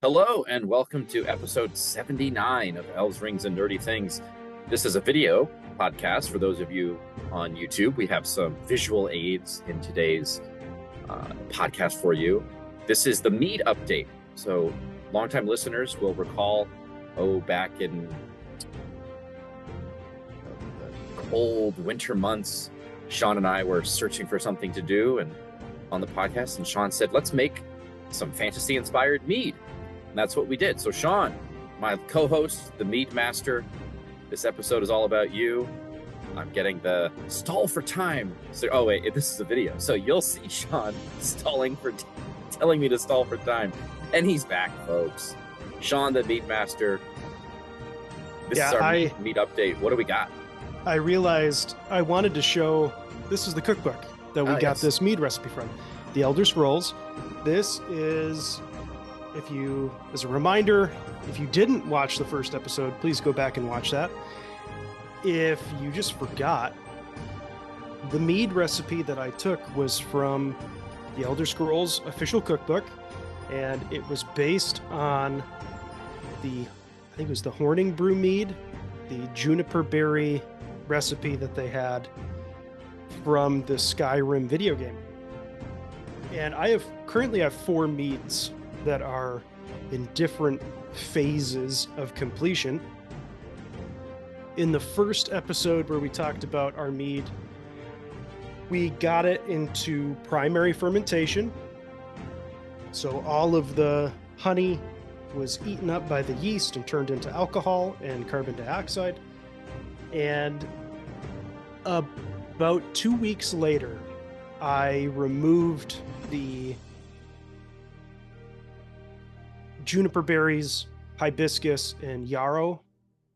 Hello and welcome to episode 79 of Elves, Rings, and Nerdy Things. This is a video podcast for those of you on YouTube. We have some visual aids in today's podcast for you. This is the Mead update. So longtime listeners will recall, back in the cold winter months, Sean and I were searching for something to do and on the podcast, and Sean said, let's make some fantasy-inspired mead. And that's what we did. So Sean, my co-host, the Mead Master, this episode is all about you. I'm getting the stall for time. So, oh wait, this is a video. So you'll see Sean telling me to stall for time. And he's back, folks. Sean, the Mead Master. This is our mead update. What do we got? I realized I wanted to show, this is the cookbook that we got this mead recipe from. The Elder Scrolls. This is... as a reminder, if you didn't watch the first episode, please go back and watch that. If you just forgot, the mead recipe that I took was from the Elder Scrolls Official Cookbook, and it was based on I think it was the Horning Brew mead, the Juniper berry recipe that they had from the Skyrim video game. And I currently have 4 meads that are in different phases of completion. In the first episode where we talked about our mead, we got it into primary fermentation. So all of the honey was eaten up by the yeast and turned into alcohol and carbon dioxide. And about 2 weeks later, I removed the juniper berries, hibiscus, and yarrow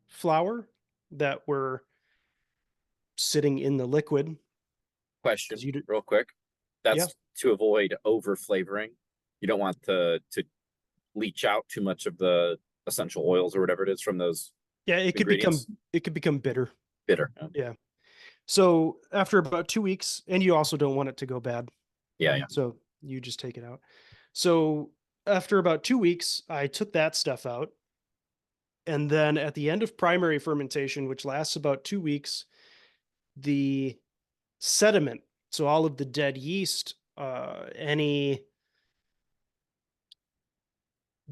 flower that were sitting in the liquid. Question, real quick. That's to avoid over flavoring. You don't want to leach out too much of the essential oils or whatever it is from those. Yeah, it could become bitter. Bitter. Yeah. So after about 2 weeks, and you also don't want it to go bad. Yeah. So you just take it out. So after about 2 weeks, I took that stuff out. And then at the end of primary fermentation, which lasts about 2 weeks, the sediment, so all of the dead yeast, any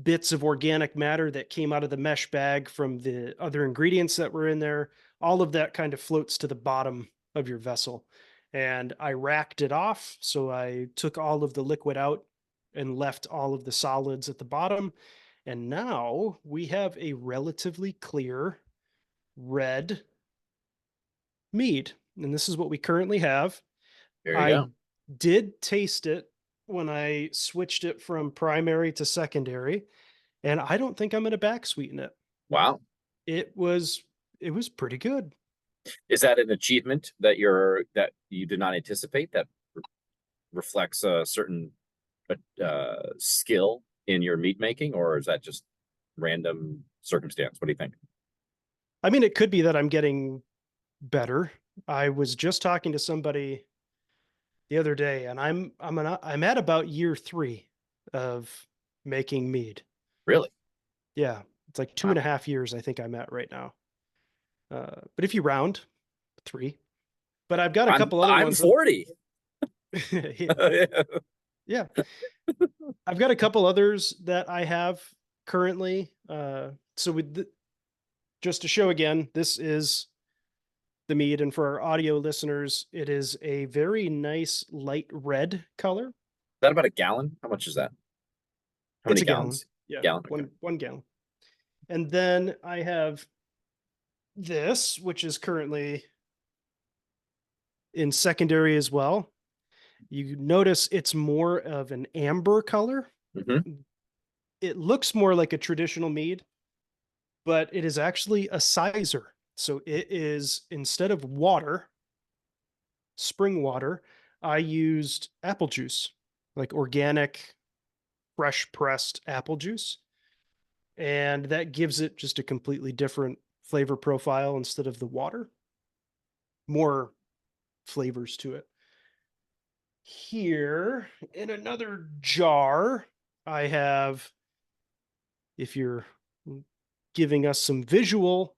bits of organic matter that came out of the mesh bag from the other ingredients that were in there, all of that kind of floats to the bottom of your vessel. And I racked it off. So I took all of the liquid out and left all of the solids at the bottom. And now we have a relatively clear red mead. And this is what we currently have. There you go. Did taste it when I switched it from primary to secondary, and I don't think I'm going to back sweeten it. Wow. It was pretty good. Is that an achievement that you did not anticipate, that reflects a certain skill in your meat making, or is that just random circumstance? What do you think? I mean, it could be that I'm getting better. I was just talking to somebody the other day, and I'm at about year 3 of making mead. Really? Yeah, it's like 2.5 years I think I'm at right now. But if you round 3, but I've got a couple other ones. I'm 40. Yeah. I've got a couple others that I have currently. So just to show again, this is the mead, and for our audio listeners, it is a very nice light red color. Is that about a gallon? How much is that? How many gallons? Yeah, gallon. One gallon. And then I have this, which is currently in secondary as well. You notice it's more of an amber color. Mm-hmm. It looks more like a traditional mead, but it is actually a sizer. So it is, instead of water, spring water, I used apple juice, like organic, fresh pressed apple juice. And that gives it just a completely different flavor profile instead of the water. More flavors to it. Here in another jar, I have if you're giving us some visual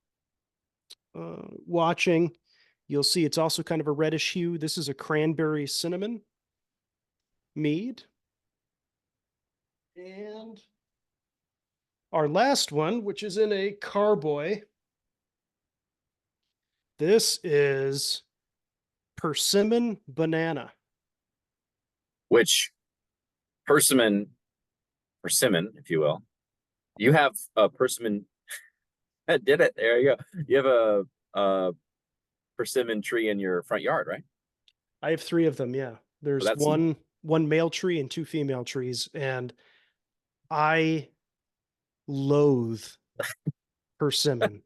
watching, you'll see it's also kind of a reddish hue. This is a cranberry cinnamon mead. And our last one, which is in a carboy, this is persimmon banana. Which persimmon, if you will, you have a persimmon. Did it? There you go. You have a persimmon tree in your front yard, right? I have 3 of them. Yeah, So there's that's one male tree and 2 female trees, and I loathe persimmon.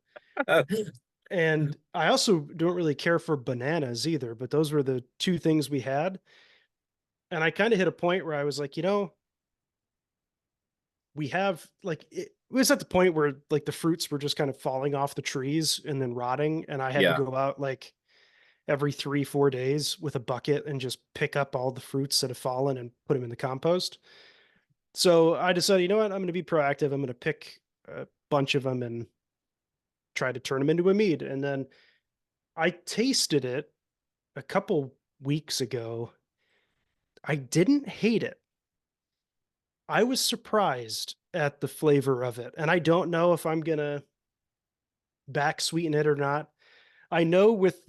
And I also don't really care for bananas either, but those were the 2 things we had. And I kind of hit a point where I was like, we have like it was at the point where like the fruits were just kind of falling off the trees and then rotting, and I had to yeah. go out like every 3-4 days with a bucket and just pick up all the fruits that have fallen and put them in the compost. So I decided, you know what, I'm going to be proactive. I'm going to pick a bunch of them and try to turn them into a mead. And then I tasted it a couple weeks ago. I didn't hate it. I was surprised at the flavor of it. And I don't know if I'm going to back sweeten it or not. I know with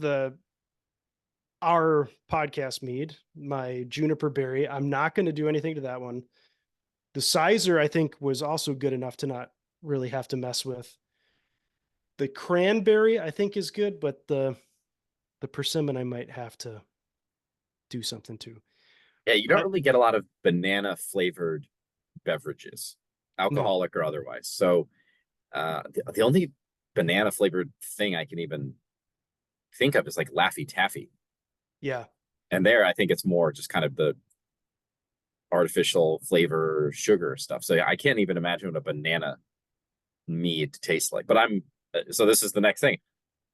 our podcast mead, my juniper berry, I'm not going to do anything to that one. The sizer, I think, was also good enough to not really have to mess with. The cranberry, I think, is good, but the persimmon, I might have to do something to. Yeah, you don't really get a lot of banana flavored beverages, No. alcoholic or otherwise. So the only banana flavored thing I can even think of is like Laffy Taffy. Yeah. And there, I think it's more just kind of the artificial flavor, sugar stuff. So yeah, I can't even imagine what a banana mead tastes like. But so this is the next thing.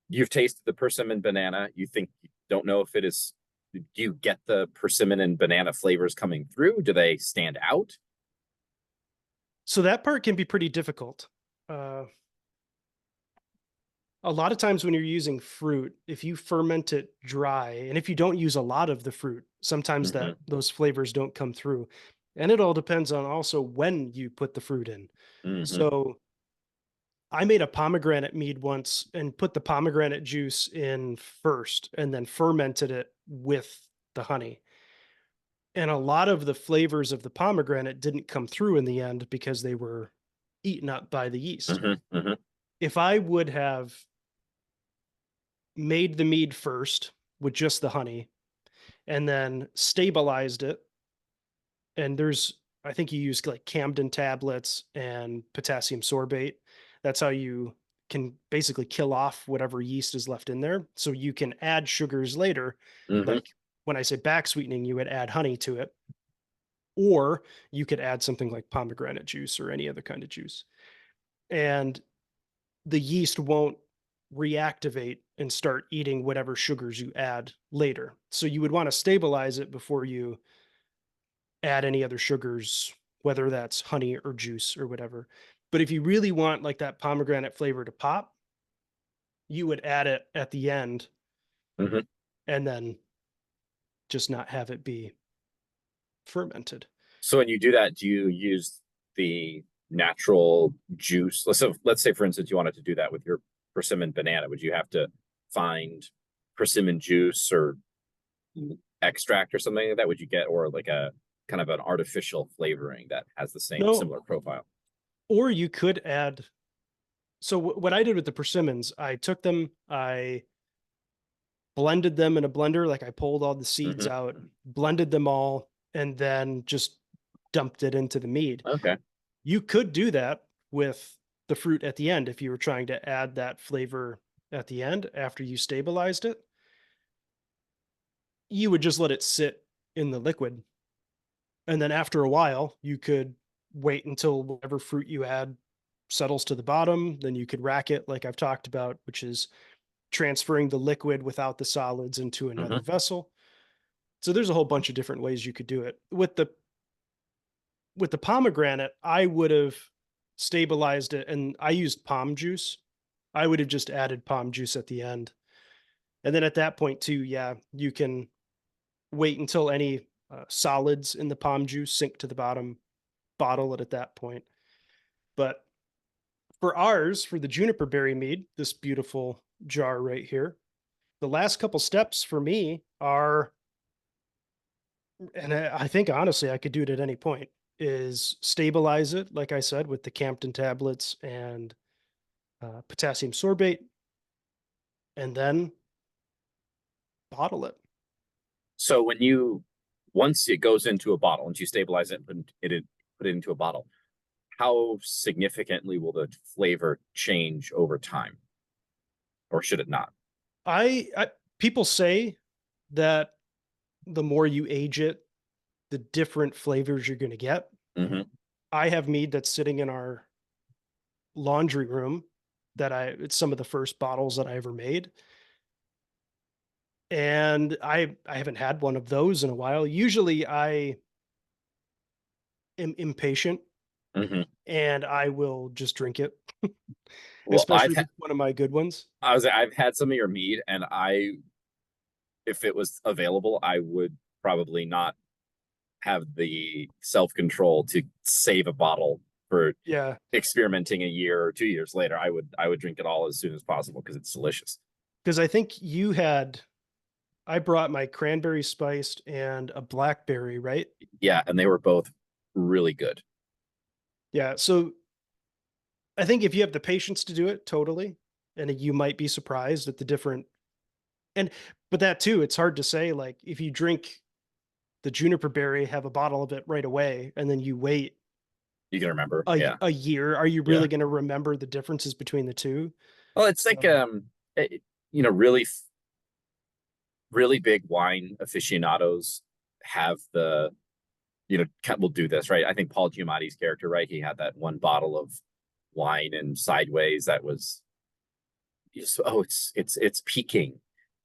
You've tasted the persimmon banana. You don't know if it is. Do you get the persimmon and banana flavors coming through? Do they stand out? So that part can be pretty difficult. A lot of times when you're using fruit, if you ferment it dry, and if you don't use a lot of the fruit, sometimes those flavors don't come through. And it all depends on also when you put the fruit in. So I made a pomegranate mead once and put the pomegranate juice in first and then fermented it with the honey. And a lot of the flavors of the pomegranate didn't come through in the end because they were eaten up by the yeast. If I would have made the mead first with just the honey and then stabilized it, and I think you use like Camden tablets and potassium sorbate. That's how you can basically kill off whatever yeast is left in there. So you can add sugars later. Like when I say back sweetening, you would add honey to it, or you could add something like pomegranate juice or any other kind of juice. And the yeast won't reactivate and start eating whatever sugars you add later. So you would want to stabilize it before you add any other sugars, whether that's honey or juice or whatever. But if you really want like that pomegranate flavor to pop, you would add it at the end and then just not have it be fermented. So when you do that, do you use the natural juice? Let's say, for instance, you wanted to do that with your persimmon banana. Would you have to find persimmon juice or extract or something like that? Would you get, or like a kind of an artificial flavoring that has the similar profile? Or you could add. So what I did with the persimmons, I took them, I blended them in a blender. Like I pulled all the seeds out, blended them all, and then just dumped it into the mead. Okay. You could do that with the fruit at the end if you were trying to add that flavor at the end after you stabilized it. You would just let it sit in the liquid. And then after a while, you could wait until whatever fruit you add settles to the bottom. Then you could rack it like I've talked about, which is transferring the liquid without the solids into another vessel. So there's a whole bunch of different ways you could do it. With the pomegranate, I would have stabilized it, and I used palm juice. I would have just added palm juice at the end. And then at that point too, yeah, you can wait until any solids in the palm juice sink to the bottom, bottle it at that point. But for ours, for the juniper berry mead, this beautiful jar right here, the last couple steps for me are, and I think honestly I could do it at any point, is stabilize it, like I said, with the Campton tablets and potassium sorbate, and then bottle it. So once it goes into a bottle, once you stabilize it and put it into a bottle, how significantly will the flavor change over time, or should it not? I people say that the more you age it, the different flavors you're going to get. Mm-hmm. I have mead that's sitting in our laundry room that it's some of the first bottles that I ever made. And I haven't had one of those in a while. Usually I am impatient Mm-hmm. and I will just drink it, Well, especially if it's one of my good ones. I've had some of your mead, and if it was available, I would probably not have the self-control to save a bottle for Yeah. experimenting a year or 2 years later. I would drink it all as soon as possible because it's delicious. Because I think I brought my cranberry spiced and a blackberry, right? Yeah, and they were both really good. Yeah. So I think if you have the patience to do it, totally. And you might be surprised at the different, and, but that too, it's hard to say, like, if you drink the juniper berry, have a bottle of it right away, and then you wait You can remember. Yeah. a year, are you Yeah. really going to remember the differences between the two? Well, it's like So, really really big wine aficionados have will do this, right? I think Paul Giamatti's character, right? He had that one bottle of wine and Sideways that was just, it's peaking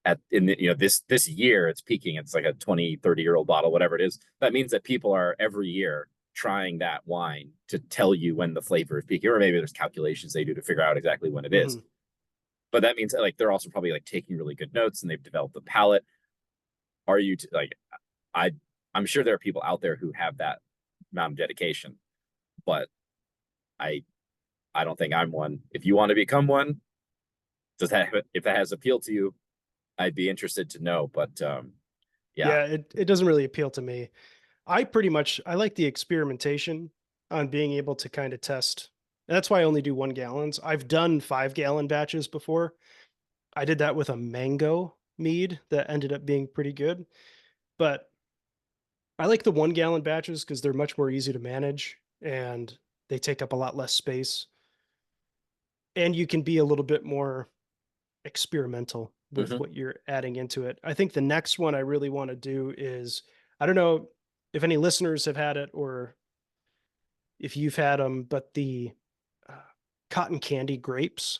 this year. It's peaking. It's like a 20-30 year old bottle, whatever it is. That means that people are every year trying that wine to tell you when the flavor is peaking, or maybe there's calculations they do to figure out exactly when it is. mhm. But that means like they're also probably like taking really good notes and they've developed the palate. Are you like I I'm sure there are people out there who have that amount of dedication, but I I don't think I'm one. If you want to become one, if that has appeal to you, I'd be interested to know. But yeah. Yeah, it doesn't really appeal to me. I like the experimentation on being able to kind of test. And that's why I only do 1 gallons. I've done 5 gallon batches before. I did that with a mango mead that ended up being pretty good. But I like the 1 gallon batches because they're much more easy to manage and they take up a lot less space. And you can be a little bit more experimental with Mm-hmm. what you're adding into it. I think the next one I really want to do is, I don't know if any listeners have had it or if you've had them, but the uh, cotton candy grapes.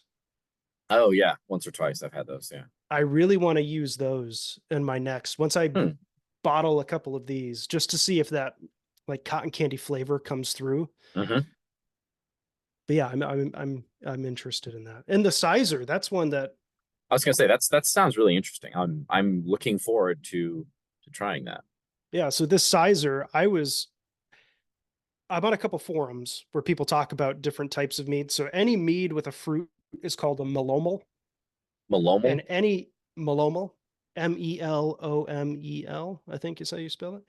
Oh yeah, once or twice I've had those. Yeah. I really want to use those in my next, once I Hmm. bottle a couple of these, just to see if that like cotton candy flavor comes through. Mm-hmm. But yeah, I'm interested in that. And the sizer, that's one that, I was gonna say that sounds really interesting. I'm looking forward to trying that. yeah. So this sizer, I'm on a couple forums where people talk about different types of mead. So any mead with a fruit is called a melomel, Malomel. and any melomel, Melomel, I think is how you spell it.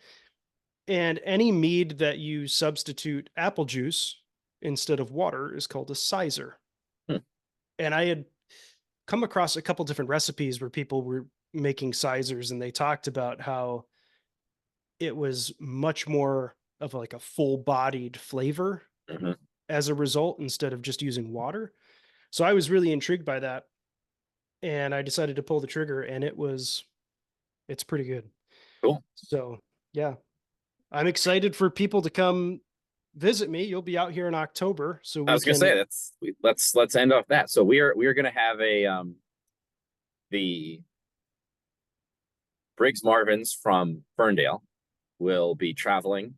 And any mead that you substitute apple juice instead of water is called a sizer. Hmm. And I had come across a couple different recipes where people were making sizers and they talked about how it was much more of like a full bodied flavor Mm-hmm. as a result instead of just using water. So I was really intrigued by that and I decided to pull the trigger and it's pretty good. Cool. So, yeah, I'm excited for people to come visit me. You'll be out here in October so I we was gonna say can. let's end off that. So we are gonna have a the Briggs Marvins from Ferndale will be traveling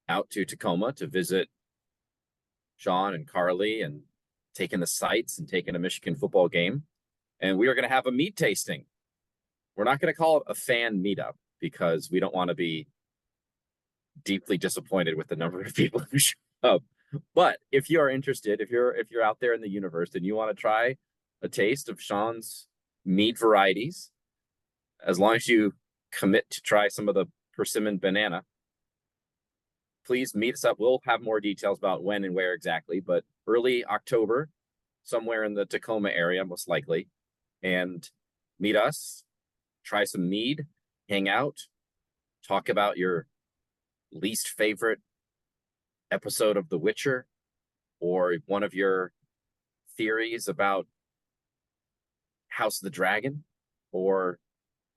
out to Tacoma to visit Sean and Carly, and taking the sights and taking a Michigan football game. And we are going to have a mead tasting. We're not going to call it a fan meetup because we don't want to be deeply disappointed with the number of people who show up. But if you are interested, if you're out there in the universe and you want to try a taste of Sean's mead varieties, as long as you commit to try some of the persimmon banana, please meet us up. We'll have more details about when and where exactly, but early October, somewhere in the Tacoma area, most likely. And meet us, try some mead, hang out, talk about your least favorite episode of The Witcher, or one of your theories about House of the Dragon, or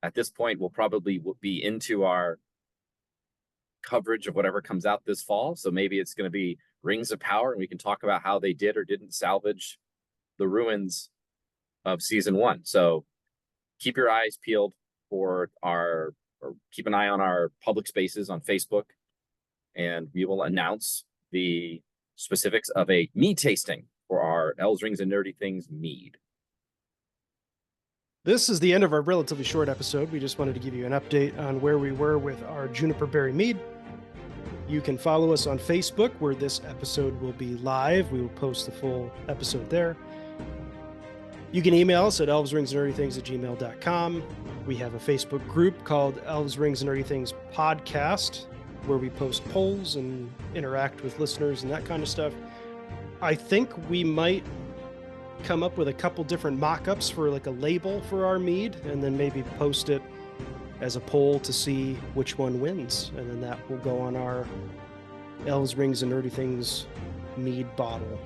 at this point, we'll probably be into our coverage of whatever comes out this fall. So maybe it's going to be Rings of Power, and we can talk about how they did or didn't salvage the ruins of season 1. So keep your eyes peeled for or keep an eye on our public spaces on Facebook, and we will announce the specifics of a mead tasting for our Elves, Rings, and Nerdy Things mead. This is the end of our relatively short episode. We just wanted to give you an update on where we were with our Juniper Berry Mead. You can follow us on Facebook, where this episode will be live. We will post the full episode there. You can email us at elvesringsandnerdythings@gmail.com. We have a Facebook group called Elves, Rings, and Nerdy Things Podcast, where we post polls and interact with listeners and that kind of stuff. I think we might come up with a couple different mock-ups for like a label for our mead, and then maybe post it as a poll to see which one wins, and then that will go on our Elves, Rings, and Nerdy Things mead bottle.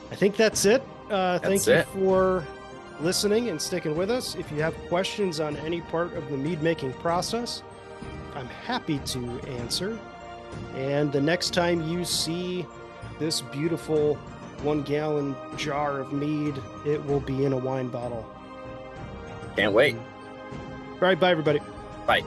I think that's it. Thank you for listening and sticking with us. If you have questions on any part of the mead making process, I'm happy to answer. And the next time you see this beautiful 1-gallon jar of mead, it will be in a wine bottle. Can't wait. All right, bye everybody. Bye.